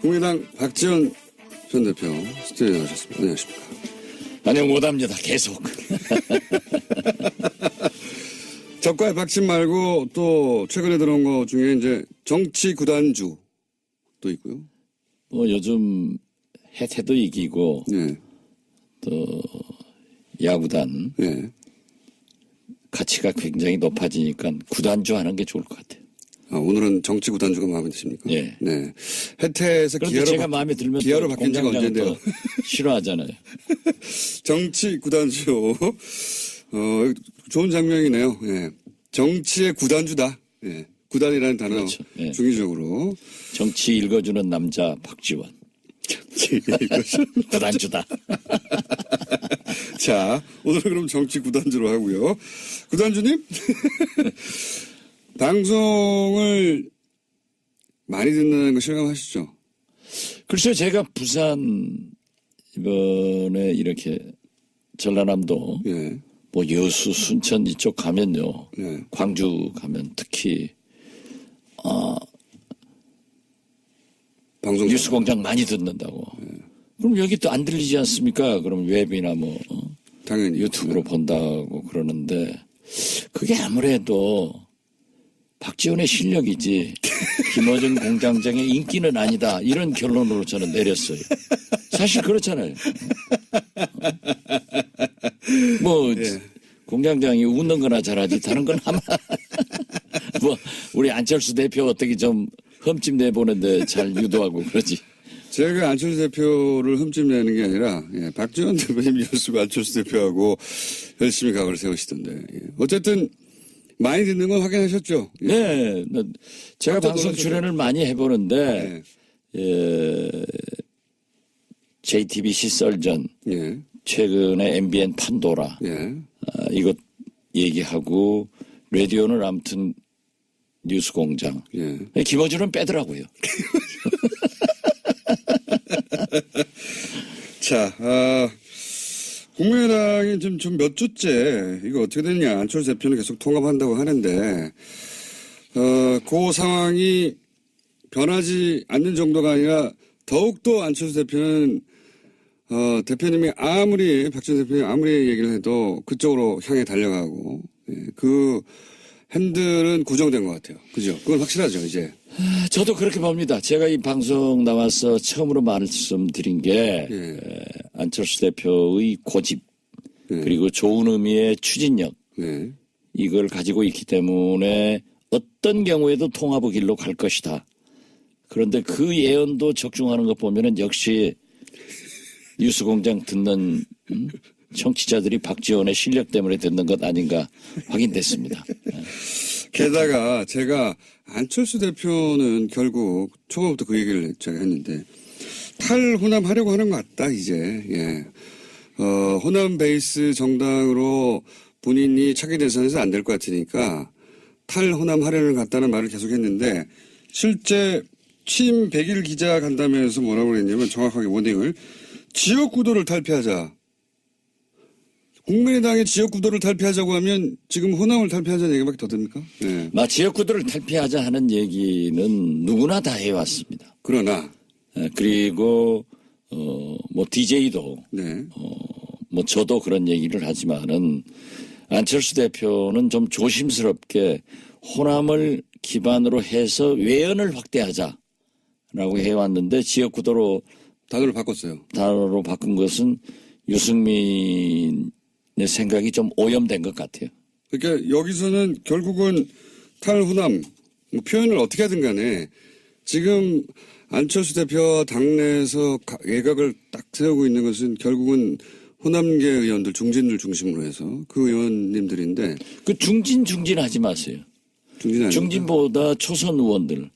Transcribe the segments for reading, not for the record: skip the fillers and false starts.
국민의당 박지원 전 대표 스튜디오에 나오셨습니다. 안녕하십니까. 안녕 못합니다. 계속. 적과의 박침 말고 또 최근에 들어온 거 중에 이제 정치 구단주도 있고요. 뭐 요즘 해태도 이기고 네. 또 야구단 가치가 굉장히 높아지니까 구단주 하는 게 좋을 것 같아요. 아, 오늘은 정치 구단주가 마음에 드십니까? 예. 네. 해태에서 그런데 제가 마음에 들면 기아로 바뀐 지가 언젠데요? 싫어하잖아요. 정치 구단주. 좋은 장면이네요. 예. 정치의 구단주다. 예. 구단이라는 단어 그렇죠. 예. 중의적으로. 정치 읽어주는 남자 박지원. 구단주다. 자, 오늘은 그럼 정치 구단주로 하고요. 구단주님? 방송을 많이 듣는 거 실감하시죠? 글쎄요, 제가 부산 이번에 이렇게 전라남도 예. 뭐 여수, 순천 이쪽 가면요. 예. 광주 가면 특히 방송 뉴스공장 많이 듣는다고. 그럼 여기 또 안 들리지 않습니까? 그럼 웹이나 뭐 당연히 유튜브로 본다고 그러는데 그게 아무래도 박지원의 실력이지 김어준 공장장의 인기는 아니다. 이런 결론으로 저는 내렸어요. 사실 그렇잖아요. 뭐 예. 공장장이 웃는 거나 잘하지 다른 건 아마 뭐 우리 안철수 대표 어떻게 좀 흠집 내보는데 잘 유도하고 그러지. 제가 안철수 대표를 흠집내는 게 아니라 박지원 대표님 열수고 안철수 대표하고 열심히 각을 세우시던데. 어쨌든 많이 듣는 건 확인하셨죠? 네. 제가 방송 놀라셨죠? 출연을 많이 해보는데 JTBC 썰전 최근에 MBN 판도라 이것 얘기하고 라디오는 아무튼 뉴스공장 김어준은 빼더라고요. 자, 국민의당이 지금 좀 몇 주째 이거 어떻게 되느냐 안철수 대표는 계속 통합한다고 하는데 그 상황이 변하지 않는 정도가 아니라 더욱더 안철수 대표는 대표님이 박지원 대표님이 아무리 얘기를 해도 그쪽으로 향해 달려가고 그 핸들은 고정된 것 같아요. 그죠? 그건 확실하죠 이제. 저도 그렇게 봅니다. 제가 이 방송 나와서 처음으로 말씀드린 게 안철수 대표의 고집 그리고 좋은 의미의 추진력 이걸 가지고 있기 때문에 어떤 경우에도 통합의 길로 갈 것이다. 그런데 그 예언도 적중하는 것 보면은 역시 뉴스공장 듣는 청취자들이 박지원의 실력 때문에 듣는 것 아닌가 확인됐습니다. 게다가 제가 안철수 대표는 결국 초반부터 그 얘기를 제가 했는데 탈호남하려고 하는 것 같다 이제. 호남 베이스 정당으로 본인이 차기 대선에서 안 될 것 같으니까 탈호남하려는 것 같다는 말을 계속했는데 실제 취임 100일 기자 간담회에서 뭐라고 그랬냐면 정확하게 워딩을 지역구도를 탈피하자. 국민의당의 지역구도를 탈피하자고 하면 지금 호남을 탈피하자는 얘기밖에 더 됩니까? 네. 지역구도를 탈피하자 하는 얘기는 누구나 다 해왔습니다. 그러나 그리고 뭐 DJ도 뭐 저도 그런 얘기를 하지만은 안철수 대표는 좀 조심스럽게 호남을 기반으로 해서 외연을 확대하자라고 해왔는데 지역구도로 단어를 바꿨어요. 단어로 바꾼 것은 유승민의 생각이 좀 오염된 것 같아요. 그러니까 여기서는 결국은 탈호남 뭐 표현을 어떻게 하든 간에 지금 안철수 대표와 당내에서 외곽을 딱 세우고 있는 것은 결국은 호남계 의원들 중진들 중심으로 해서 그 의원님들인데 그 중진하지 마세요. 중진보다 초선 의원들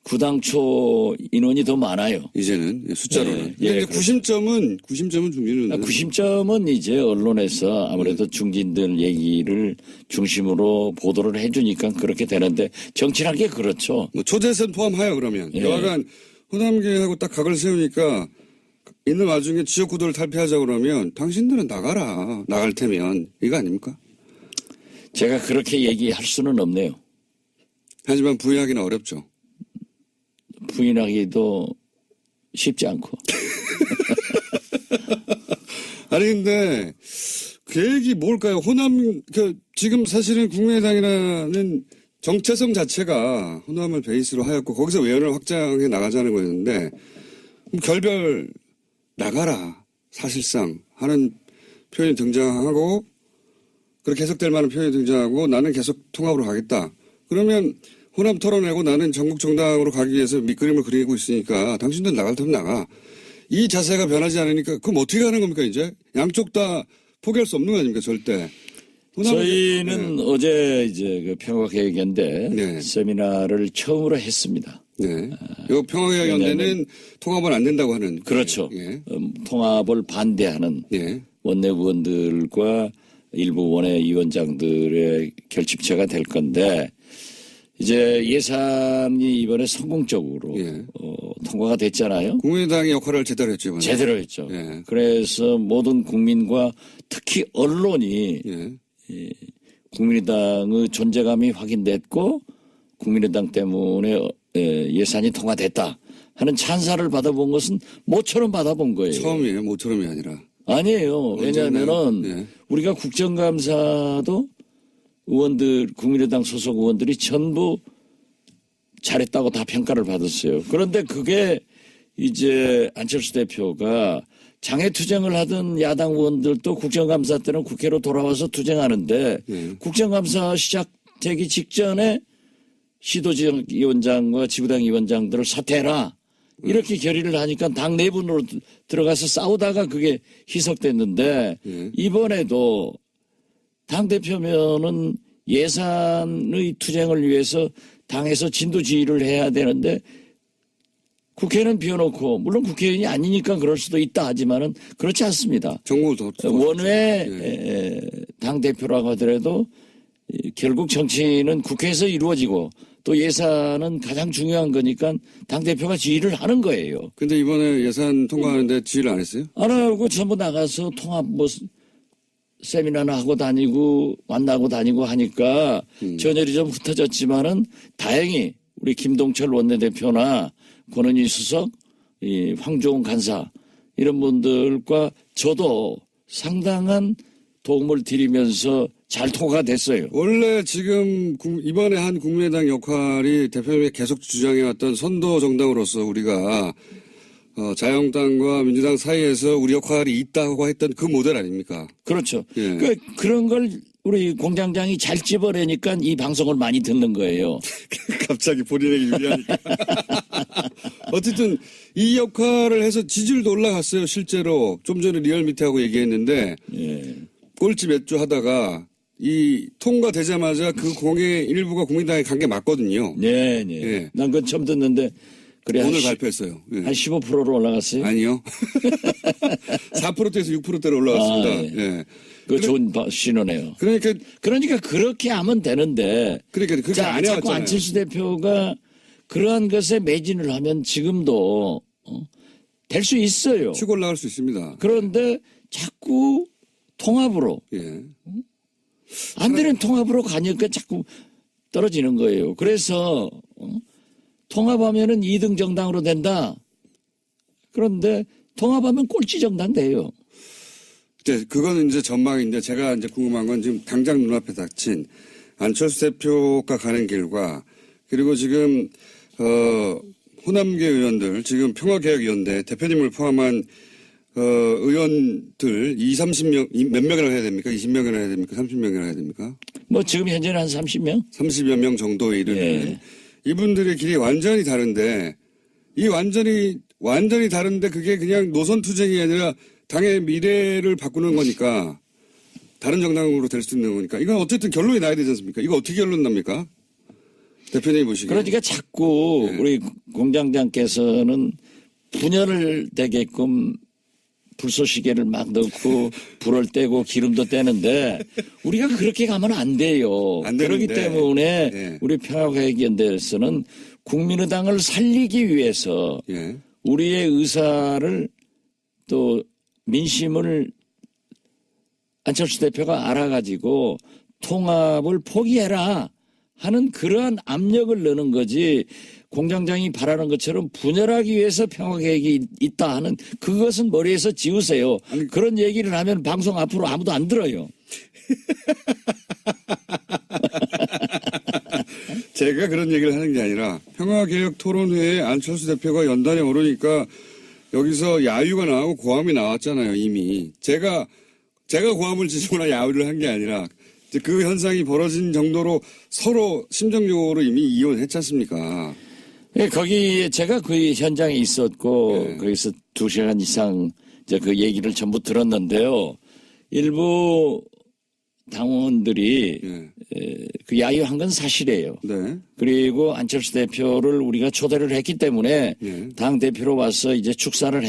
구당초 인원이 더 많아요. 이제는 숫자로는. 예, 근데 구심점은 중진은. 구심점은 이제 언론에서 아무래도 중진들 얘기를 중심으로 보도를 해주니까 그렇게 되는데 정치란 게 그렇죠. 뭐 초재선 포함하여 그러면 여하간 호남계하고 딱 각을 세우니까 있는 와중에 지역구도를 탈피하자 그러면 당신들은 나가라. 나갈 테면 이거 아닙니까? 제가 그렇게 얘기할 수는 없네요. 하지만 부인하기는 어렵죠. 부인하기도 쉽지 않고. 아니 근데 계획이 뭘까요? 호남 지금 사실은 국민의당이라는 정체성 자체가 호남을 베이스로 하였고 거기서 외연을 확장해 나가자는 거였는데 결별 나가라 사실상 하는 표현이 등장하고 그렇게 해석될 만한 표현이 등장하고 나는 계속 통합으로 가겠다. 그러면 호남 털어내고 나는 전국 정당으로 가기 위해서 밑그림을 그리고 있으니까 당신들 나갈 테면 나가. 이 자세가 변하지 않으니까 그럼 어떻게 하는 겁니까 이제? 양쪽 다 포기할 수 없는 거 아닙니까 절대. 저희는 어제 이제 그 평화개혁연대 세미나를 처음으로 했습니다. 네. 이 평화개혁연대는 통합은 안 된다고 하는. 그렇죠. 통합을 반대하는 원내 의원들과 일부 원외 위원장들의 결집체가 될 건데 이제 예산이 이번에 성공적으로 통과가 됐잖아요. 국민의당의 역할을 제대로 했죠. 이번에. 제대로 했죠. 그래서 모든 국민과 특히 언론이 국민의당의 존재감이 확인됐고 국민의당 때문에 예산이 통과됐다 하는 찬사를 받아본 것은 모처럼 받아본 거예요. 처음이에요. 모처럼이 아니라. 아니에요. 왜냐하면은 우리가 국정감사도 의원들 국민의당 소속 의원들이 전부 잘했다고 다 평가를 받았어요. 그런데 그게 이제 안철수 대표가 장애투쟁을 하던 야당 의원들도 국정감사 때는 국회로 돌아와서 투쟁하는데 국정감사 시작되기 직전에 시도지역위원장과 지구당 위원장들을 사퇴해라. 이렇게 결의를 하니까 당 내분으로 들어가서 싸우다가 그게 희석됐는데 이번에도 당대표면은 예산의 투쟁을 위해서 당에서 진두지휘를 해야 되는데 국회는 비워놓고 물론 국회의원이 아니니까 그럴 수도 있다 하지만은 그렇지 않습니다. 원외 당대표라고 하더라도 결국 정치는 국회에서 이루어지고 또 예산은 가장 중요한 거니까 당대표가 지휘를 하는 거예요. 근데 이번에 예산 통과하는데 지휘를 안 했어요? 안 하고 전부 나가서 통합 세미나나 하고 다니고 만나고 다니고 하니까 전열이 좀 흩어졌지만은 다행히 우리 김동철 원내대표나 권은희 수석, 이 황종훈 간사 이런 분들과 저도 상당한 도움을 드리면서 잘 통과가 됐어요. 원래 지금 이번에 한 국민의당 역할이 대표님이 계속 주장해왔던 선도 정당으로서 우리가 자유한국당과 민주당 사이에서 우리 역할이 있다고 했던 그 모델 아닙니까? 그렇죠. 그런 걸 우리 공장장이 잘 집어내니까 이 방송을 많이 듣는 거예요. 갑자기 본인에게 유리하니까. 어쨌든 이 역할을 해서 지지율도 올라갔어요. 실제로 좀 전에 리얼미터하고 얘기했는데 꼴찌 몇 주 하다가 이 통과되자마자 그 공의 일부가 국민당에 간 게 맞거든요. 네. 난 그건 처음 듣는데 그래 오늘 발표했어요. 한 15%로 올라갔어요? 아니요. 4%대에서 6%대로 올라갔습니다. 그 좋은 신호네요. 그러니까 그렇게 하면 되는데. 그렇게 안 해왔잖아요. 자꾸 안철수 대표가 그러한 것에 매진을 하면 지금도 될 수 있어요. 치고 올라갈 수 있습니다. 그런데 자꾸 통합으로 안 되는 통합으로 가니까 자꾸 떨어지는 거예요. 그래서 통합하면은 2등 정당으로 된다. 그런데 통합하면 꼴찌 정당 돼요. 그거는 이제 전망인데 제가 이제 궁금한 건 지금 당장 눈앞에 닥친 안철수 대표가 가는 길과 그리고 지금 호남계 의원들 지금 평화개혁위원회 대표님을 포함한 의원들 30명 몇 명이나 해야 됩니까? 20명이나 해야 됩니까? 30명이나 해야 됩니까? 뭐 지금 현재는 한 30명? 30여 명 정도에 이르는 이분들의 길이 완전히 다른데 이 완전히 다른데 그게 그냥 노선 투쟁이 아니라 당의 미래를 바꾸는 거니까 다른 정당으로 될 수 있는 거니까 이건 어쨌든 결론이 나야 되지 않습니까? 이거 어떻게 결론 납니까? 대표님 보시기에. 그러니까 자꾸 우리 공장장께서는 분열을 되게끔 불쏘시개를 막 넣고 불을 떼고 기름도 떼는데 우리가 그렇게 가면 안 돼요. 그렇기 때문에 우리 평화개혁연대에서는 국민의당을 살리기 위해서 우리의 의사를 또 민심을 안철수 대표가 알아가지고 통합을 포기해라 하는 그러한 압력을 넣는 거지 공장장이 바라는 것처럼 분열하기 위해서 평화계획이 있다 하는 그것은 머리에서 지우세요. 아니, 그런 얘기를 하면 방송 앞으로 아무도 안 들어요. 제가 그런 얘기를 하는 게 아니라 평화개혁 토론회에 안철수 대표가 연단에 오르니까 여기서 야유가 나오고 고함이 나왔잖아요, 이미. 제가 고함을 지르거나 야유를 한 게 아니라 이제 그 현상이 벌어진 정도로 서로 심정적으로 이미 이혼했지 않습니까? 예, 거기 제가 그 현장에 있었고 네. 거기서 2시간 이상 이제 그 얘기를 전부 들었는데요. 일부 당원들이 네. 그 야유한 건 사실이에요. 네. 그리고 안철수 대표를 우리가 초대를 했기 때문에 네. 당 대표로 와서 이제 축사를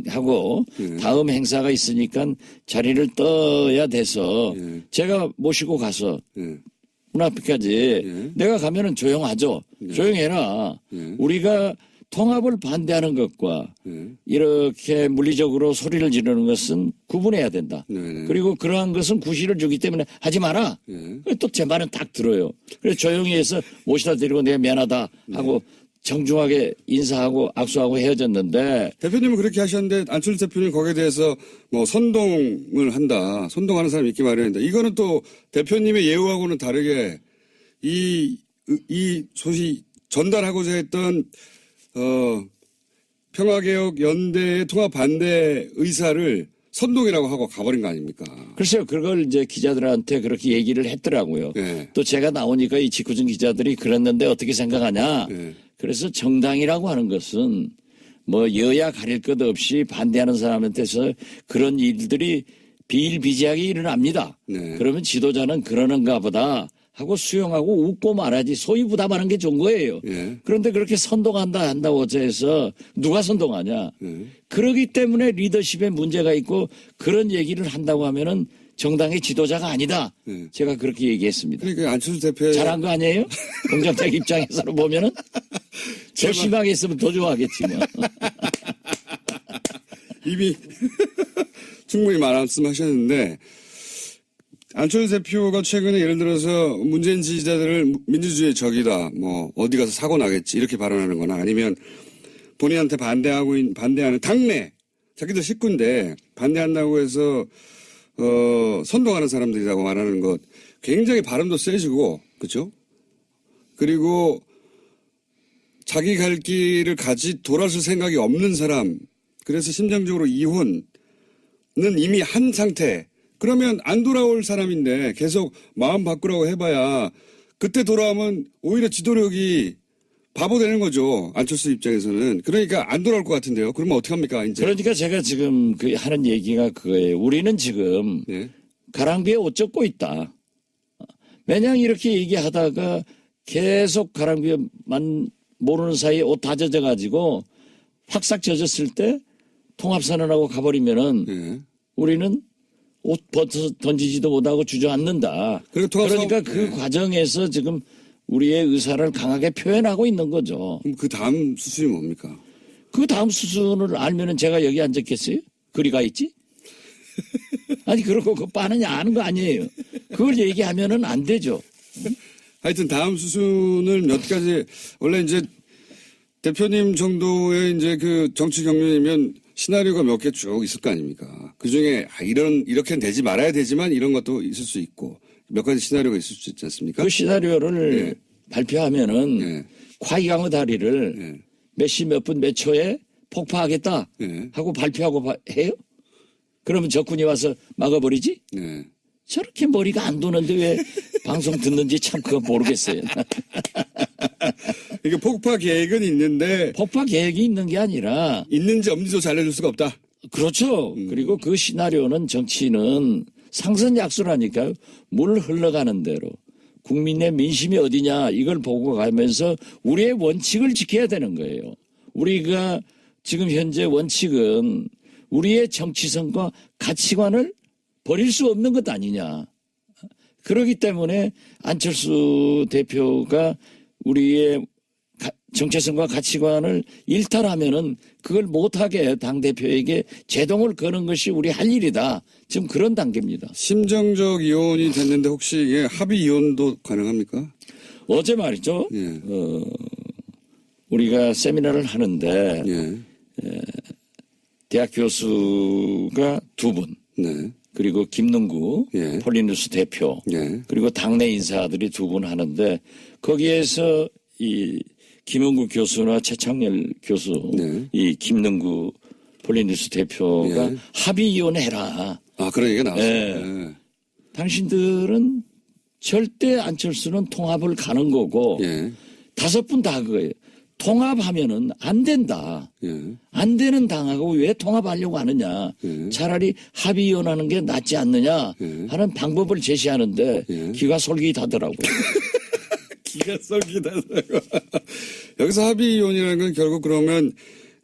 하고 네. 다음 행사가 있으니까 자리를 떠야 돼서 네. 제가 모시고 가서 네. 문 앞까지 내가 가면은 조용하죠. 조용해라. 우리가 통합을 반대하는 것과 이렇게 물리적으로 소리를 지르는 것은 구분해야 된다. 네. 그리고 그러한 것은 구실을 주기 때문에 하지 마라. 또 제 말은 딱 들어요. 그래서 조용히 해서 모시다 드리고 내가 미안하다 하고 정중하게 인사하고 악수하고 헤어졌는데 대표님은 그렇게 하셨는데 안철수 대표님 거기에 대해서 뭐 선동을 한다. 선동하는 사람이 있기 마련인데 이거는 또 대표님의 예우하고는 다르게 이 소식 전달하고자 했던 평화개혁 연대의 통합 반대 의사를 선동이라고 하고 가버린 거 아닙니까? 글쎄요, 그걸 이제 기자들한테 그렇게 얘기를 했더라고요. 네. 또 제가 나오니까 이 직구준 기자들이 그랬는데 어떻게 생각하냐. 네. 그래서 정당이라고 하는 것은 뭐 여야 가릴 것 없이 반대하는 사람한테서 그런 일들이 비일비재하게 일어납니다. 네. 그러면 지도자는 그러는가 보다 하고 수용하고 웃고 말하지 소위 부담하는 게 좋은 거예요. 네. 그런데 그렇게 한다고 해서 누가 선동하냐. 그러기 때문에 리더십에 문제가 있고 그런 얘기를 한다고 하면은 정당의 지도자가 아니다. 제가 그렇게 얘기했습니다. 그러니까 안철수 대표 잘한 거 아니에요? 공정장 입장에서 보면은 더 심하게 했으면 더 좋아하겠지 뭐. 이미 충분히 말씀하셨는데 안철수 대표가 최근에 예를 들어서 문재인 지지자들을 민주주의의 적이다, 뭐 어디 가서 사고 나겠지 이렇게 발언하는 거나 아니면 본인한테 반대하는 당내 자기들 식구인데 반대한다고 해서 선동하는 사람들이라고 말하는 것 굉장히 발음도 세지고 그렇죠? 그리고 자기 갈 길을 돌아설 생각이 없는 사람 그래서 심정적으로 이혼은 이미 한 상태 그러면 안 돌아올 사람인데 계속 마음 바꾸라고 해봐야 그때 돌아오면 오히려 지도력이 바보 되는 거죠. 안철수 입장에서는. 그러니까 안 돌아올 것 같은데요. 그러면 어떡합니까 이제. 그러니까 제가 지금 하는 얘기가 그거예요. 우리는 지금 네. 가랑비에 옷 젖고 있다. 매냥 이렇게 얘기하다가 계속 가랑비에만 모르는 사이에 옷 다 젖어가지고 확싹 젖었을 때 통합선언하고 가버리면은 네. 우리는 옷 벗어 던지지도 못하고 주저앉는다. 그러니까 그 과정에서 지금 우리의 의사를 강하게 표현하고 있는 거죠. 그럼 그 다음 수순이 뭡니까? 그 다음 수순을 알면은 제가 여기 앉았겠어요? 그리가 있지? 아니 그러고 그 빠느냐 아는 거 아니에요. 그걸 얘기하면은 안 되죠. 하여튼 다음 수순을 몇 가지 원래 이제 대표님 정도의 이제 그 정치 경륜이면 시나리오가 몇 개 쭉 있을 거 아닙니까? 그 중에 이렇게는 되지 말아야 되지만 이런 것도 있을 수 있고 몇 가지 시나리오가 있을 수 있지 않습니까? 그 시나리오를 네. 발표하면은 네. 과이강의 다리를 네. 몇 시 몇 분 몇 초에 폭파하겠다 네. 하고 발표하고 해요? 그러면 적군이 와서 막아버리지? 네. 저렇게 머리가 안 도는데 왜 방송 듣는지 참 그거 모르겠어요. 이게 폭파 계획은 있는데 폭파 계획이 있는 게 아니라 있는지 없는지도 알려줄 수가 없다. 그렇죠. 그리고 그 시나리오는 정치는 상선약수라니까요. 물 흘러가는 대로 국민의 민심이 어디냐 이걸 보고 가면서 우리의 원칙을 지켜야 되는 거예요. 우리가 지금 현재 원칙은 우리의 정치성과 가치관을 버릴 수 없는 것 아니냐. 그렇기 때문에 안철수 대표가 우리의 정체성과 가치관을 일탈하면은 그걸 못하게 당대표에게 제동을 거는 것이 우리 할 일이다. 지금 그런 단계입니다. 심정적 이혼이 됐는데 혹시 합의 이혼도 가능합니까? 어제 말이죠. 예. 우리가 세미나를 하는데 예. 대학 교수가 2분, 네. 그리고 김능구 예. 폴리뉴스 대표, 예. 그리고 당내 인사들이 2분 하는데 거기에서 이 김은구 교수나 최창렬 교수, 네. 이 김능구 폴리뉴스 대표가 예. 합의위원회 해라. 아, 그런 얘기가 나왔어요. 예. 예. 당신들은 절대 안철수는 통합을 가는 거고 예. 5분 다 그거예요. 통합하면은 안 된다. 예. 안 되는 당하고 왜 통합하려고 하느냐. 예. 차라리 합의위원하는 게 낫지 않느냐 예. 하는 방법을 제시하는데 예. 기가 솔깃하더라고요. 기가 썩이다라고. 여기서 합의위원이라는 건 결국 그러면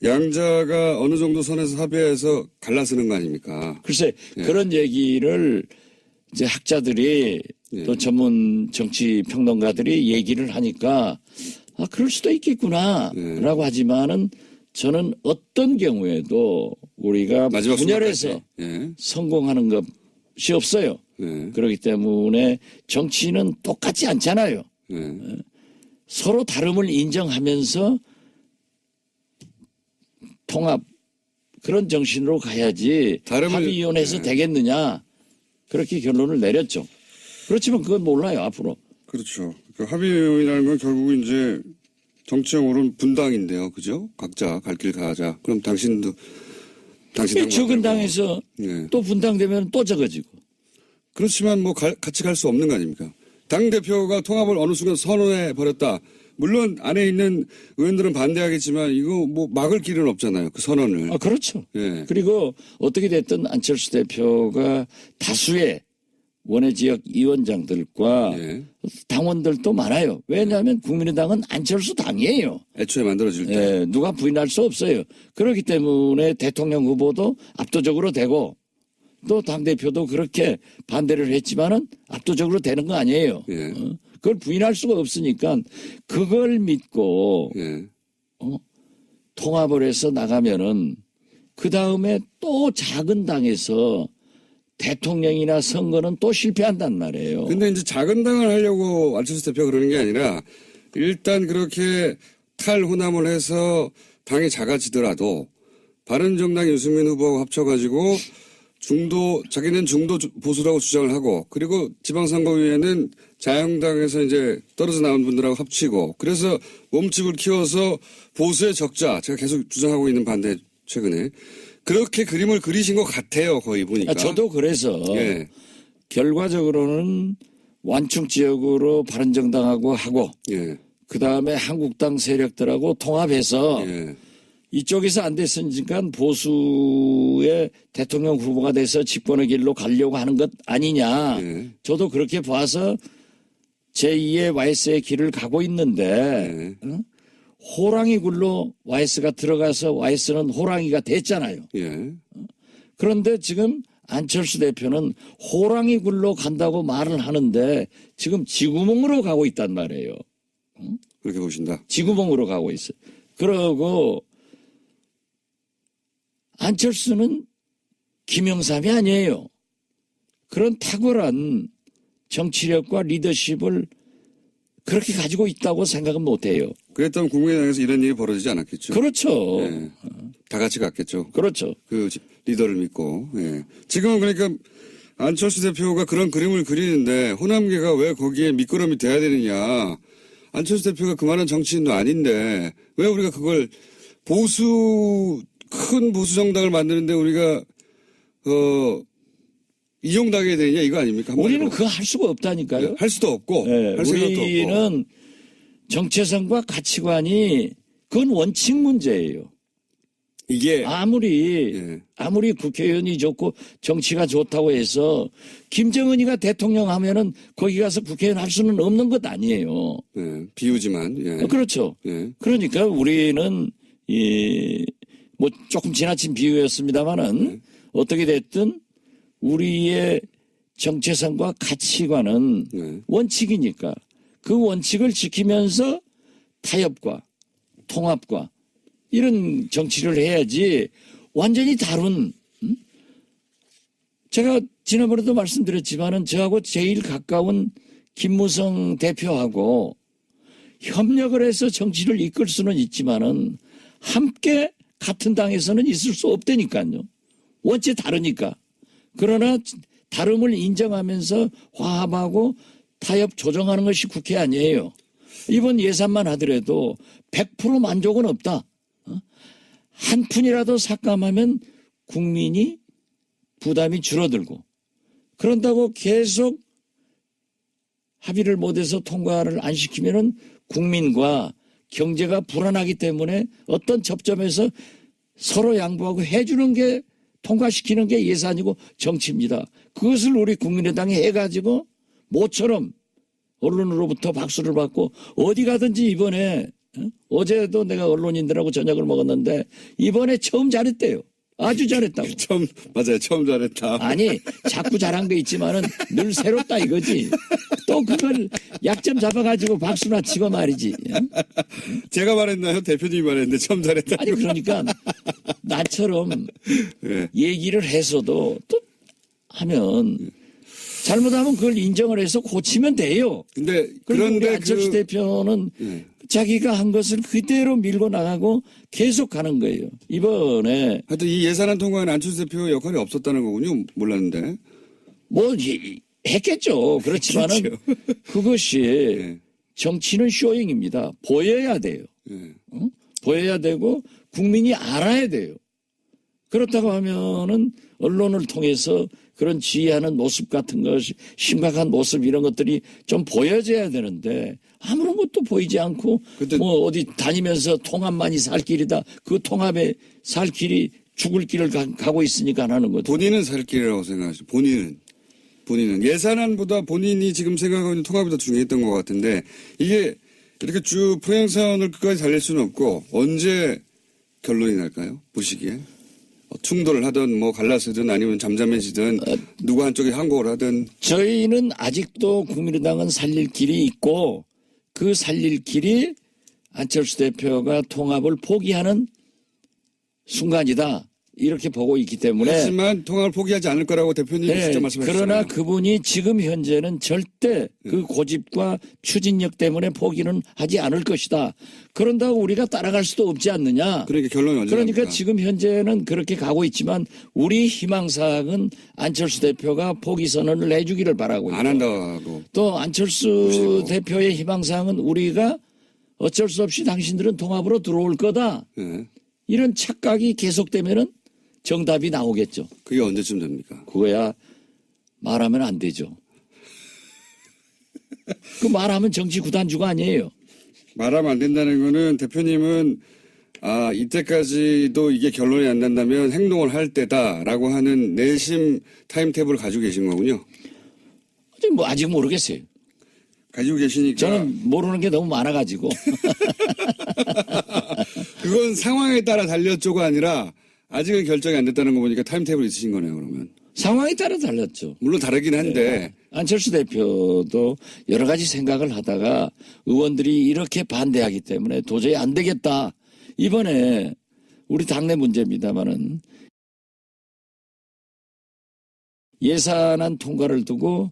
양자가 어느 정도 선에서 합의해서 갈라서는 거 아닙니까? 글쎄 그런 얘기를 이제 학자들이 예. 또 전문 정치 평론가들이 얘기를 하니까 아 그럴 수도 있겠구나 예. 라고 하지만은 저는 어떤 경우에도 우리가 마지막 분열해서 예. 성공하는 것이 없어요. 예. 그렇기 때문에 정치는 똑같지 않잖아요. 예. 서로 다름을 인정하면서 통합 그런 정신으로 가야지 합의위원회에서 예. 되겠느냐 그렇게 결론을 내렸죠. 그렇지만 그건 몰라요 앞으로. 그렇죠. 그 합의위원이라는 건 결국 이제 정치적으로는 분당인데요. 그죠? 각자 갈 길 가자. 그럼 당신도 당신 적은 당에서 예. 또 분당되면 또 적어지고. 그렇지만 뭐 같이 갈 수 없는 거 아닙니까? 당대표가 통합을 어느 순간 선언해 버렸다. 물론 안에 있는 의원들은 반대하겠지만 이거 뭐 막을 길은 없잖아요. 그 선언을. 아 그렇죠. 예. 그리고 어떻게 됐든 안철수 대표가 다수의 원외 지역 위원장들과 예. 당원들도 많아요. 왜냐하면 국민의당은 안철수 당이에요. 애초에 만들어질 때. 예, 누가 부인할 수 없어요. 그렇기 때문에 대통령 후보도 압도적으로 되고 또 당대표도 그렇게 반대를 했지만은 압도적으로 되는 거 아니에요. 예. 그걸 부인할 수가 없으니까 그걸 믿고 예. 통합을 해서 나가면은 그 다음에 또 작은 당에서 대통령이나 선거는 또 실패한단 말이에요. 근데 이제 작은 당을 하려고 안철수 대표가 그러는 게 아니라 일단 그렇게 탈호남을 해서 당이 작아지더라도 바른정당 유승민 후보하고 합쳐가지고 자기는 중도 보수라고 주장을 하고 그리고 지방선거위에는 자유한국당에서 이제 떨어져 나온 분들하고 합치고 그래서 몸집을 키워서 보수의 적자 제가 계속 주장하고 있는 반대 최근에 그렇게 그림을 그리신 것 같아요. 거의 보니까. 저도 그래서 예. 결과적으로는 완충 지역으로 바른정당하고 하고 예. 그다음에 한국당 세력들하고 통합해서 예. 이쪽에서 안 됐으니까 보수의 대통령 후보가 돼서 집권의 길로 가려고 하는 것 아니냐. 예. 저도 그렇게 봐서 제2의 YS의 길을 가고 있는데 예. 호랑이 굴로 YS가 들어가서 YS는 호랑이가 됐잖아요. 예. 그런데 지금 안철수 대표는 호랑이 굴로 간다고 말을 하는데 지금 쥐구멍으로 가고 있단 말이에요. 그렇게 보신다. 쥐구멍으로 가고 있어요. 그러고 안철수는 김영삼이 아니에요. 그런 탁월한 정치력과 리더십을 그렇게 가지고 있다고 생각은 못해요. 그랬다면 국민의당에서 이런 일이 벌어지지 않았겠죠. 그렇죠. 예. 다 같이 갔겠죠. 그렇죠. 그 리더를 믿고. 예. 지금은 그러니까 안철수 대표가 그런 그림을 그리는데 호남계가 왜 거기에 밑거름이 돼야 되느냐. 안철수 대표가 그만한 정치인도 아닌데 왜 우리가 그걸 큰 보수 정당을 만드는데 우리가 이용당해야 되느냐 이거 아닙니까? 우리는 그거 할 수가 없다니까요. 할 수도 없고 네, 할 생각도 없고. 우리는 정체성과 가치관이 그건 원칙 문제예요. 이게 아무리 국회의원이 좋고 정치가 좋다고 해서 김정은이가 대통령 하면은 거기 가서 국회의원 할 수는 없는 것 아니에요. 예, 비유지만. 예. 그렇죠. 예. 그러니까 우리는 뭐 조금 지나친 비유였습니다만은 어떻게 됐든 우리의 정체성과 가치관은 원칙이니까 그 원칙을 지키면서 타협과 통합과 이런 정치를 해야지 완전히 다른 제가 지난번에도 말씀드렸지만은 저하고 제일 가까운 김무성 대표하고 협력을 해서 정치를 이끌 수는 있지만은 함께 같은 당에서는 있을 수 없다니까요. 원체 다르니까. 그러나 다름을 인정하면서 화합하고 타협 조정하는 것이 국회 아니에요. 이번 예산만 하더라도 100% 만족은 없다. 한 푼이라도 삭감하면 국민이 부담이 줄어들고 그런다고 계속 합의를 못해서 통과를 안 시키면은 국민과 경제가 불안하기 때문에 어떤 접점에서 서로 양보하고 해주는 게 통과시키는 게 예산이고 정치입니다. 그것을 우리 국민의당이 해가지고 모처럼 언론으로부터 박수를 받고 어디 가든지 이번에 어제도 내가 언론인들하고 저녁을 먹었는데 이번에 처음 잘했대요. 아주 잘했다고. 맞아요. 처음 잘했다. 아니 자꾸 잘한 거 있지만은 늘 새롭다 이거지. 또 그걸 약점 잡아가지고 박수나 치고 말이지. 제가 말했나요? 대표님이 말했는데 처음 잘했다. 아니 그러니까 나처럼 네. 얘기를 해서도 또 하면 잘못하면 그걸 인정을 해서 고치면 돼요. 근데 그런데 그런데 안철수 대표는 자기가 한 것을 그대로 밀고 나가고 계속 가는 거예요. 이번에 하여튼 이 예산안 통과에는 안철수 대표 역할이 없었다는 거군요. 몰랐는데. 뭐 했겠죠. 그렇지만은 그것이 네. 정치는 쇼잉입니다. 보여야 돼요. 네. 보여야 되고 국민이 알아야 돼요. 그렇다고 하면은 언론을 통해서 그런 지휘하는 모습 같은 것이 심각한 모습 이런 것들이 좀 보여져야 되는데 아무런 것도 보이지 않고 뭐 어디 다니면서 통합만이 살 길이다. 그 통합에 살 길이 죽을 길을 가고 있으니까 하는 거죠. 본인은 살 길이라고 생각하시죠. 본인은 예산안보다 본인이 지금 생각하고 있는 통합이 더 중요했던 것 같은데 이게 이렇게 쭉 프로행선을 끝까지 달릴 수는 없고 언제 결론이 날까요? 보시기에. 충돌을 하든 뭐 갈라서든 아니면 잠잠해지든 누구 한쪽이 항복을 하든. 저희는 아직도 국민의당은 살릴 길이 있고 그 살릴 길이 안철수 대표가 통합을 포기하는 순간이다. 이렇게 보고 있기 때문에. 하지만 통합을 포기하지 않을 거라고 대표님이 네, 직접 말씀하셨잖아요. 그러나 그분이 지금 현재는 절대 그 고집과 추진력 때문에 포기는 하지 않을 것이다. 그런다고 우리가 따라갈 수도 없지 않느냐. 그러니까 결론이 언제 그러니까 납니까? 지금 현재는 그렇게 가고 있지만 우리 희망사항은 안철수 대표가 포기 선언을 해주기를 바라고 있고 안 한다고. 또 안철수 보시고. 대표의 희망사항은 우리가 어쩔 수 없이 당신들은 통합으로 들어올 거다. 네. 이런 착각이 계속되면은 정답이 나오겠죠. 그게 언제쯤 됩니까? 그거야 말하면 안 되죠. 그 말하면 정치 구단주가 아니에요. 말하면 안 된다는 거는 대표님은 이때까지도 이게 결론이 안 난다면 행동을 할 때다라고 하는 내심 타임테이블을 가지고 계신 거군요. 아직 모르겠어요. 가지고 계시니까. 저는 모르는 게 너무 많아가지고. 그건 상황에 따라 달렸죠가 아니라 아직은 결정이 안 됐다는 거 보니까 타임테이블 있으신 거네요, 그러면. 상황에 따라 달랐죠. 물론 다르긴 한데. 네. 안철수 대표도 여러 가지 생각을 하다가 의원들이 이렇게 반대하기 때문에 도저히 안 되겠다. 이번에 우리 당내 문제입니다마는 예산안 통과를 두고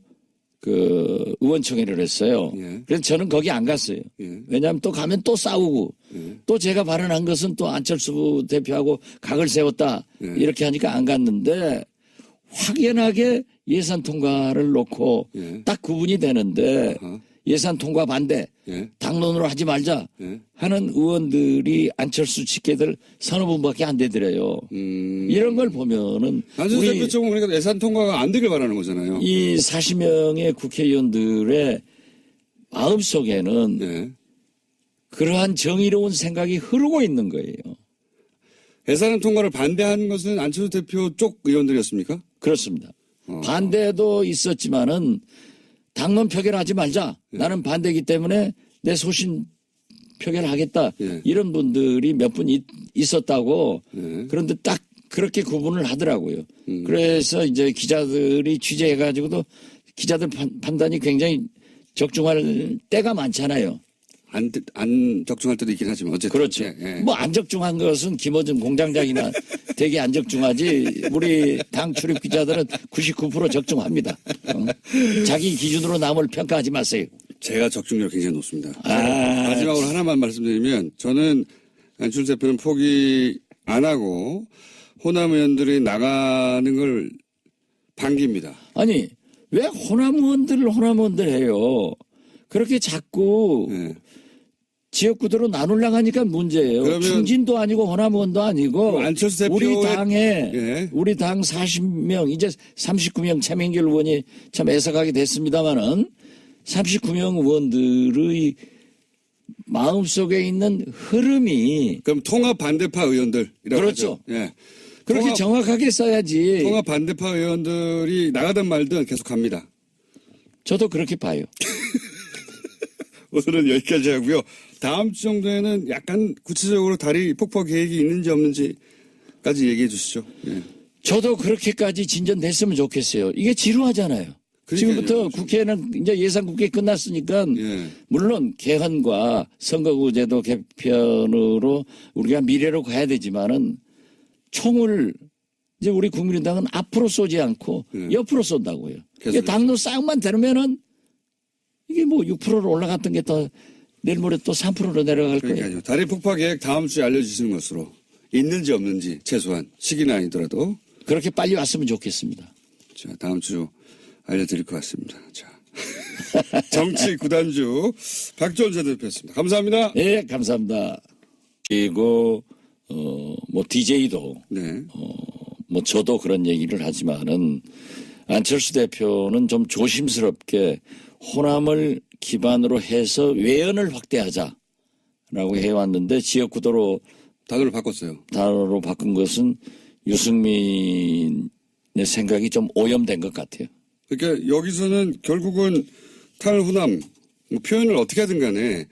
그 의원총회를 했어요. 예. 그래서 저는 거기 안 갔어요. 예. 왜냐하면 또 가면 또 싸우고 또 제가 발언한 것은 또 안철수 대표하고 각을 세웠다. 이렇게 하니까 안 갔는데 확연하게 예산 통과를 놓고 딱 구분이 되는데 예산 통과 반대, 당론으로 하지 말자 하는 의원들이 안철수 직계들 서너 분밖에 안 되더래요. 이런 걸 보면은 안철수 대표 쪽은 그러니까 예산 통과가 안 되길 바라는 거잖아요. 이 40명의 국회의원들의 마음속에는 그러한 정의로운 생각이 흐르고 있는 거예요. 예산 통과를 반대하는 것은 안철수 대표 쪽 의원들이었습니까? 그렇습니다. 반대도 있었지만은 당론 표결하지 말자. 나는 반대이기 때문에 내 소신 표결하겠다. 이런 분들이 몇 분 있었다고. 그런데 딱 그렇게 구분을 하더라고요. 그래서 이제 기자들이 취재해가지고도 기자들 판단이 굉장히 적중할 때가 많잖아요. 안 적중할 때도 있긴 하지만 어쨌든. 그렇죠. 뭐 안 적중한 것은 김어준 공장장이나 되게 안 적중하지 우리 당 출입 기자들은 99% 적중합니다. 자기 기준으로 남을 평가하지 마세요. 제가 적중률이 굉장히 높습니다. 마지막으로 하나만 말씀드리면 저는 안철수 대표는 포기 안 하고 호남 의원들이 나가는 걸 반깁니다. 아니 왜 호남 의원들 해요. 그렇게 자꾸 네. 지역구도로 나누려고 하니까 문제예요. 그러면 중진도 아니고 호남 의원도 아니고 안철수 대표의 우리 당에 예. 우리 당 40명 이제 39명 차명길 의원이 참 애석하게 됐습니다마는 39명 의원들의 마음속에 있는 흐름이 그럼 통합 반대파 의원들이라고 그렇죠. 하죠. 예. 그렇게 정확하게 써야지. 통합 반대파 의원들이 나가든 말든 계속 갑니다. 저도 그렇게 봐요. 오늘은 여기까지 하고요. 다음 주 정도에는 약간 구체적으로 다리 폭파 계획이 있는지 없는지까지 얘기해 주시죠. 예. 저도 그렇게까지 진전됐으면 좋겠어요. 이게 지루하잖아요. 지금부터 국회는 이제 예산국회 끝났으니까 예. 물론 개헌과 선거구제도 개편으로 우리가 미래로 가야 되지만은 총을 이제 우리 국민의당은 앞으로 쏘지 않고 옆으로 쏜다고요. 이게 당로 싹만 되면은 이게 뭐 6%로 올라갔던 게 또 내일 모레 또 3%로 내려갈 거예요. 그러니까요. 다리 폭파 계획 다음 주에 알려주시는 것으로 있는지 없는지 최소한 시기는 아니더라도 그렇게 빨리 왔으면 좋겠습니다. 자, 다음 주 알려드릴 것 같습니다. 자, 정치 구단주 박지원 전 대표였습니다. 감사합니다. 네, 감사합니다. 그리고 뭐 DJ도 네. 뭐 저도 그런 얘기를 하지만은 안철수 대표는 좀 조심스럽게 호남을 기반으로 해서 외연을 확대하자라고 해왔는데 지역구도로 단어를 바꿨어요. 단어로 바꾼 것은 유승민의 생각이 좀 오염된 것 같아요. 그러니까 여기서는 결국은 탈호남 뭐 표현을 어떻게 하든 간에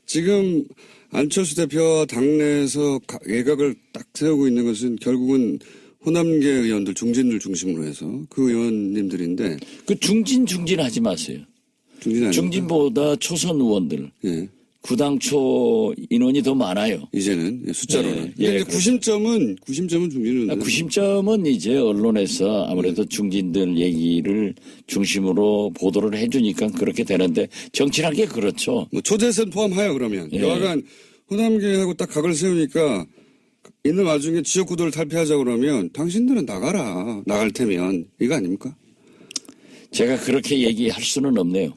지금 안철수 대표와 당내에서 외곽을 딱 세우고 있는 것은 결국은 호남계 의원들 중진들 중심으로 해서 그 의원님들인데 그 중진 하지 마세요. 중진보다 초선 의원들. 예. 구당초 인원이 더 많아요. 이제는 숫자로는. 예, 근데 구심점은 중진은. 구심점은 이제 언론에서 아무래도 중진들 얘기를 중심으로 보도를 해주니까 그렇게 되는데 정치란 게 그렇죠. 뭐 초재선 포함하여 그러면 예. 여하간 호남계하고 딱 각을 세우니까 있는 와중에 지역구도를 탈피하자 그러면 당신들은 나가라. 나갈 테면 이거 아닙니까? 제가 그렇게 얘기할 수는 없네요.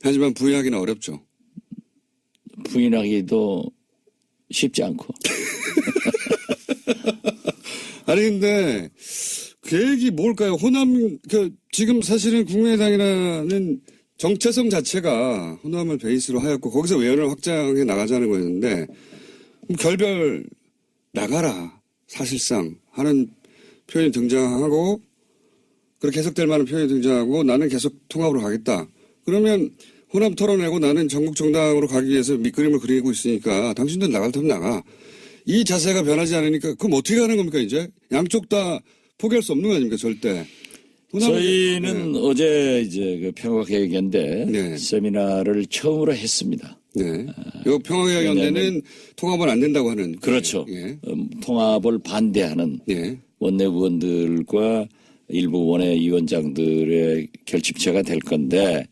하지만 부인하기는 어렵죠. 부인하기도 쉽지 않고. 아니 근데 계획이 뭘까요? 호남 지금 사실은 국민의당이라는 정체성 자체가 호남을 베이스로 하였고 거기서 외연을 확장해 나가자는 거였는데 결별 나가라 사실상 하는 표현이 등장하고 그렇게 해석될 만한 표현이 등장하고 나는 계속 통합으로 가겠다. 그러면 호남 털어내고 나는 전국 정당으로 가기 위해서 밑그림을 그리고 있으니까 당신들 나갈 테면 나가. 이 자세가 변하지 않으니까 그럼 어떻게 하는 겁니까 이제? 양쪽 다 포기할 수 없는 거 아닙니까 절대. 저희는 네. 어제 이제 그 평화계획연대 네. 세미나를 처음으로 했습니다. 네. 이 평화계획연대는 통합은 안 된다고 하는. 그렇죠. 예. 통합을 반대하는 예. 원내 의원들과 일부 원외 위원장들의 결집체가 될 건데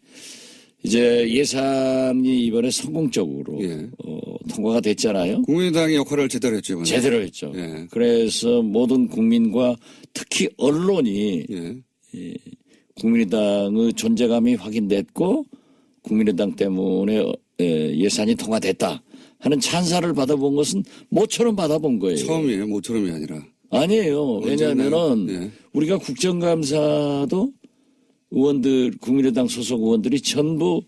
이제 예산이 이번에 성공적으로 예. 통과가 됐잖아요. 국민의당이 역할을 제대로 했죠. 이번에. 제대로 했죠. 예. 그래서 모든 국민과 특히 언론이 예. 국민의당의 존재감이 확인됐고 국민의당 때문에 예산이 통과됐다 하는 찬사를 받아본 것은 모처럼 받아본 거예요. 처음이에요. 모처럼이 아니라. 아니에요. 왜냐하면은 예. 우리가 국정감사도 의원들 국민의당 소속 의원들이 전부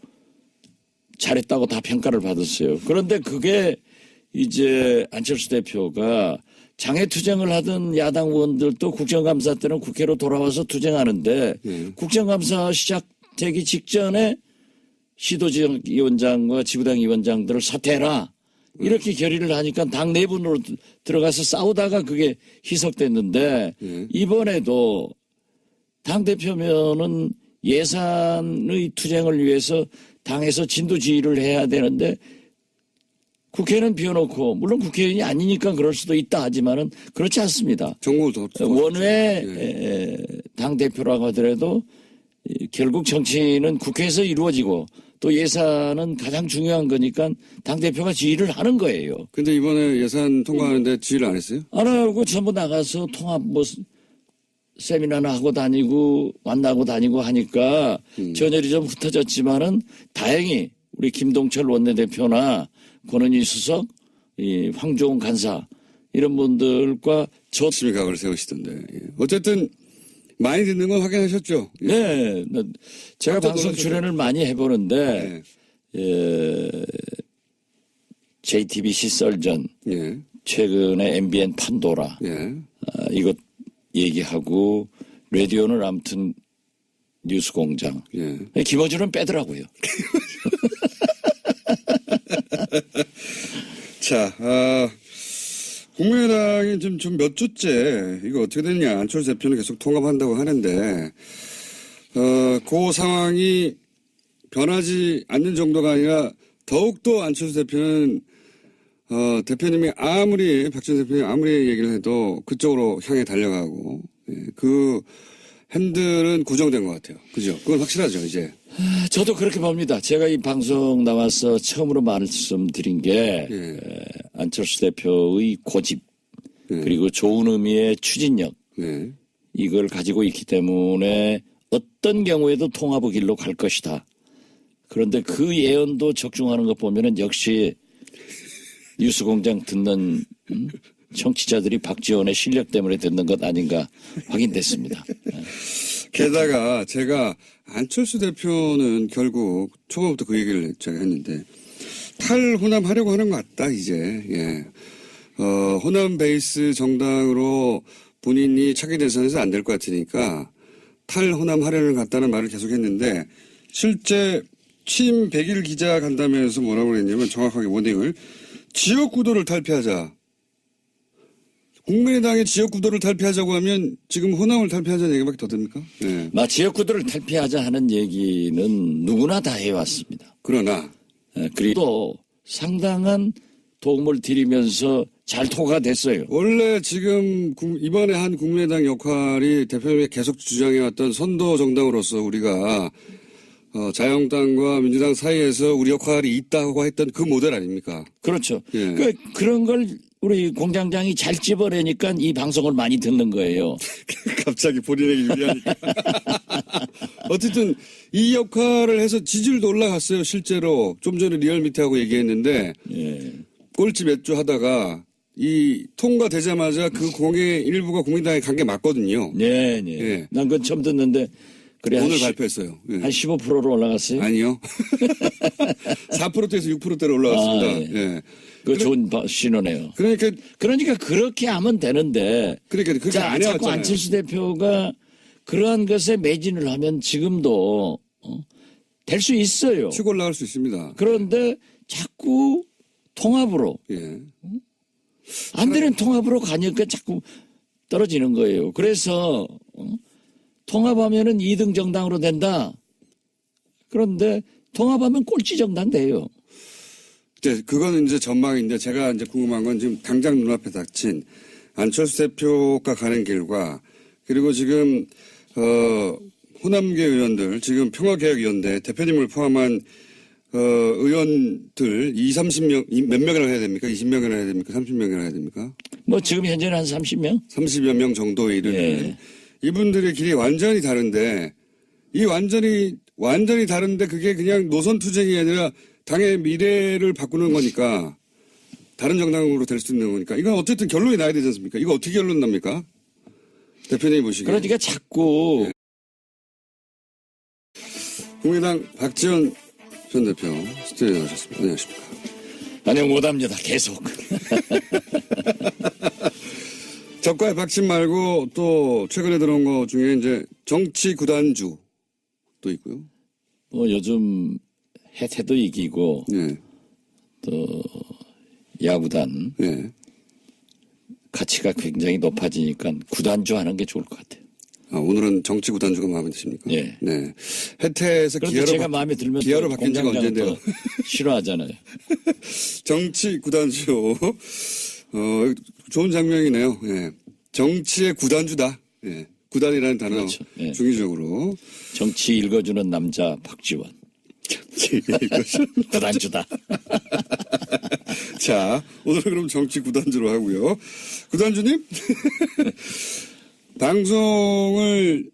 잘했다고 다 평가를 받았어요. 그런데 그게 이제 안철수 대표가 장애투쟁을 하던 야당 의원들도 국정감사 때는 국회로 돌아와서 투쟁하는데 국정감사 시작되기 직전에 시도지역위원장과 지구당 위원장들을 사퇴해라. 이렇게 결의를 하니까 당 내분으로 들어가서 싸우다가 그게 희석됐는데 이번에도 당대표면은 예산의 투쟁을 위해서 당에서 진두지휘를 해야 되는데 국회는 비워놓고 물론 국회의원이 아니니까 그럴 수도 있다 하지만은 그렇지 않습니다. 정부를 더 원외 당대표라고 하더라도 결국 정치는 국회에서 이루어지고 또 예산은 가장 중요한 거니까 당대표가 지휘를 하는 거예요. 근데 이번에 예산 통과하는데 지휘를 안 했어요? 안 하고 전부 나가서 통합 세미나나 하고 다니고 만나고 다니고 하니까 전열이 좀 흩어졌지만은 다행히 우리 김동철 원내대표나 권은희 수석, 이 황교안 간사 이런 분들과 열심히 각을 세우시던데. 예. 어쨌든 많이 듣는 건 확인하셨죠? 예. 네, 제가 방송 놀라셨죠? 출연을 많이 해보는데 JTBC 썰전, 예. 최근에 MBN 판도라 예. 이것 얘기하고 라디오는 아무튼 뉴스공장. 예. 김어준은 빼더라고요. 자, 국민의당이 지금 좀 몇 주째 이거 어떻게 되냐. 안철수 대표는 계속 통합한다고 하는데, 그 상황이 변하지 않는 정도가 아니라 더욱더 안철수 대표는 대표님이 박지원 대표님이 아무리 얘기를 해도 그쪽으로 향해 달려가고, 예, 그 핸들은 고정된 것 같아요. 그죠? 그건 확실하죠, 이제. 저도 그렇게 봅니다. 제가 이 방송 나와서 처음으로 말씀드린 게 안철수 대표의 고집 그리고 좋은 의미의 추진력 이걸 가지고 있기 때문에 어떤 경우에도 통합의 길로 갈 것이다. 그런데 그 예언도 적중하는 것 보면은 역시 뉴스공장 듣는 청취자들이 박지원의 실력 때문에 듣는 것 아닌가 확인됐습니다. 게다가 제가 안철수 대표는 결국 초반부터 그 얘기를 제가 했는데 탈호남하려고 하는 것 같다 이제. 예. 호남 베이스 정당으로 본인이 차기 대선에서 안 될 것 같으니까 탈호남하려는 것 같다는 말을 계속했는데 실제 취임 100일 기자 간담회에서 뭐라고 그랬냐면 정확하게 워딩을 지역구도를 탈피하자. 국민의당의 지역구도를 탈피하자고 하면 지금 호남을 탈피하자는 얘기밖에 더 됩니까? 네. 지역구도를 탈피하자 하는 얘기는 누구나 다 해왔습니다. 그러나 그리고 또 상당한 도움을 드리면서 잘 통과가 됐어요. 원래 지금 이번에 한 국민의당 역할이 대표님이 계속 주장해왔던 선도 정당으로서 우리가 자유한국당과 민주당 사이에서 우리 역할이 있다고 했던 그 모델 아닙니까? 그렇죠. 예. 그런 걸 우리 공장장이 잘 집어내니까 이 방송을 많이 듣는 거예요. 갑자기 본인에게 유리하니까. 어쨌든 이 역할을 해서 지지율도 올라갔어요. 실제로 좀 전에 리얼미터하고 얘기했는데 꼴찌 몇 주 하다가 이 통과되자마자 그 공의 일부가 국민당에 간 게 맞거든요. 네. 예. 난 그건 처음 듣는데 그래 오늘 발표했어요. 예. 한 15%로 올라갔어요? 아니요. 4%대에서 6%대로 올라갔습니다. 예. 그 좋은 신호네요. 그러니까 그렇게 하면 되는데. 그렇게 안 자꾸 해왔잖아요. 안철수 대표가 그러한 것에 매진을 하면 지금도 될 수 있어요. 치고 올라갈 수 있습니다. 그런데 자꾸 통합으로 예. 안 되는 통합으로 가니까 자꾸 떨어지는 거예요. 그래서 통합하면은 2등 정당으로 된다. 그런데 통합하면 꼴찌 정당 돼요. 그거는 이제 전망인데 제가 이제 궁금한 건 지금 당장 눈앞에 닥친 안철수 대표가 가는 길과 그리고 지금 호남계 의원들 지금 평화개혁위원회 대표님을 포함한 의원들 30명 몇 명이나 해야 됩니까? 20명이나 해야 됩니까? 30명이나 해야 됩니까? 지금 현재는 한 30명? 30여 명 정도에 이르는 이분들의 길이 완전히 다른데 이 완전히 다른데 그게 그냥 노선 투쟁이 아니라 당의 미래를 바꾸는 거니까 다른 정당으로 될 수 있는 거니까 이건 어쨌든 결론이 나야 되지 않습니까? 이거 어떻게 결론 납니까? 대표님이 보시기에. 그러니까 자꾸 국민의당 박지원 전 대표 스튜디오에 나오셨습니다. 안녕하십니까? 안녕 못합니다. 계속. 적과의 박침 말고 또 최근에 들어온 거 중에 이제 정치 구단주도 있고요. 요즘 해태도 이기고 또 야구단 가치가 굉장히 높아지니까 구단주 하는 게 좋을 것 같아요. 오늘은 정치 구단주가 마음에 드십니까? 네. 해태에서 제가 마음에 들면 기아로 바뀐 지가 언젠데요? 싫어하잖아요. 정치 구단주. 좋은 장면이네요. 예. 정치의 구단주다. 예. 구단이라는 단어 그렇죠. 예. 중의적으로. 정치 읽어주는 남자 박지원. 구단주다. 자, 오늘은 그럼 정치 구단주로 하고요. 구단주님, 방송을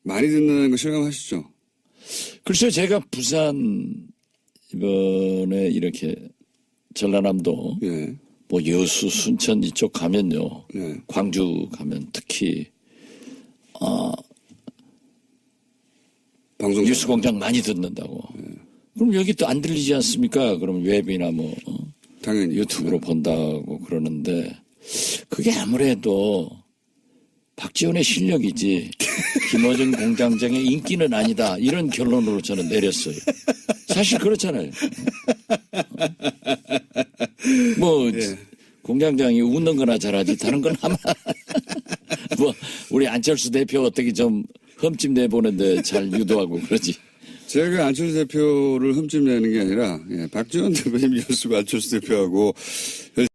많이 듣는 거 실감하시죠? 글쎄요, 제가 부산 이번에 이렇게 전라남도 예. 뭐 여수, 순천 이쪽 가면요. 예. 광주 가면 특히 방송 뉴스공장 많이 듣는다고. 그럼 여기 또 안 들리지 않습니까? 그럼 웹이나 뭐 당연히 유튜브로 본다고 그러는데 그게 아무래도 박지원의 실력이지 김어준 공장장의 인기는 아니다. 이런 결론으로 저는 내렸어요. 사실 그렇잖아요. 뭐 공장장이 웃는 거나 잘하지 다른 건 아마 뭐 우리 안철수 대표 어떻게 좀 흠집 내보는데 잘 유도하고 그러지. 제가 안철수 대표를 흠집내는 게 아니라 박지원 대표님 뉴스가 안철수 대표하고